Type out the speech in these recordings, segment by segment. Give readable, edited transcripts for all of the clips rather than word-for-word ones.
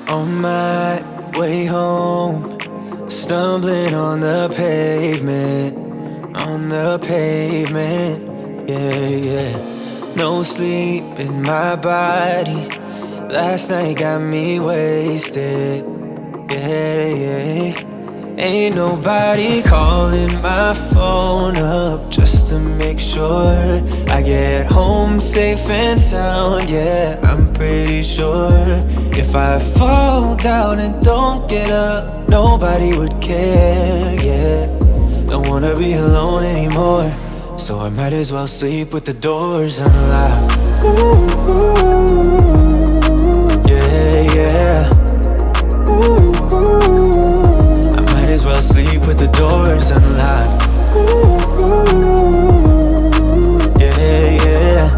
On my way home, stumbling on the pavement, yeah, yeah. No sleep in my body, last night got me wasted, yeah, yeah. Ain't nobody calling my phone up just to make sure I get home safe and sound, yeah. I'm pretty sure if I fall down and don't get up, nobody would care, yeah. Don't wanna be alone anymore, so I might as well sleep with the doors unlocked. Ooh, yeah, yeah. I might as well sleep with the doors unlocked. Yeah, yeah.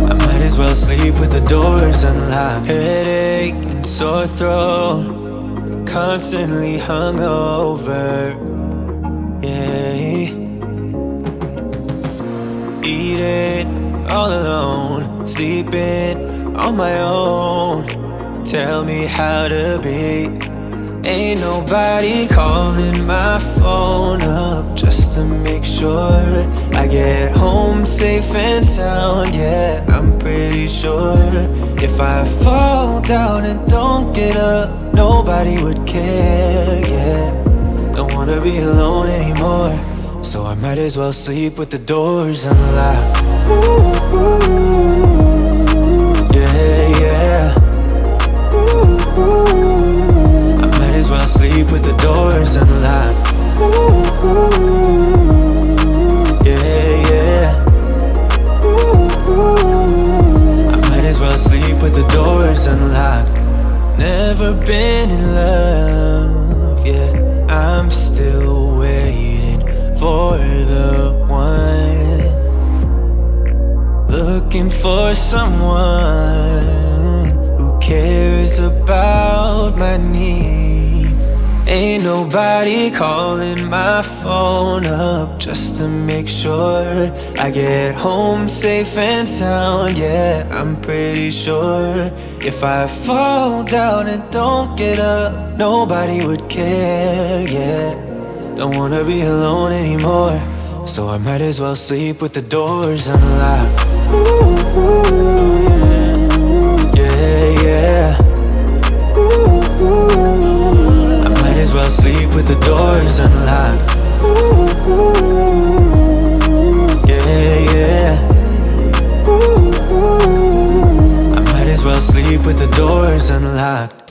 I might as well sleep with the doors unlocked. Headache and sore throat, constantly hungover, yeah. Eating all alone, sleeping on my own. Tell me how to be. Ain't nobody calling my phone up just to make sure I get home safe and sound, yeah. I'm pretty sure if I fall down and don't get up, nobody would care, yeah. Don't wanna be alone anymore, so I might as well sleep with the doors unlocked. Yeah, yeah. I might as well sleep with the doors unlocked. Yeah, yeah. I might as well sleep with the doors unlocked. Never been in love, yeah. I'm still waiting for the one, looking for someone who cares about my needs. Ain't nobody calling my phone up just to make sure I get home safe and sound, yeah. I'm pretty sure if I fall down and don't get up, nobody would care, yeah. Don't wanna be alone anymore, so I might as well sleep with the doors unlocked. Yeah, yeah. I might as well sleep with the doors unlocked. Yeah, yeah. I might as well sleep with the doors unlocked.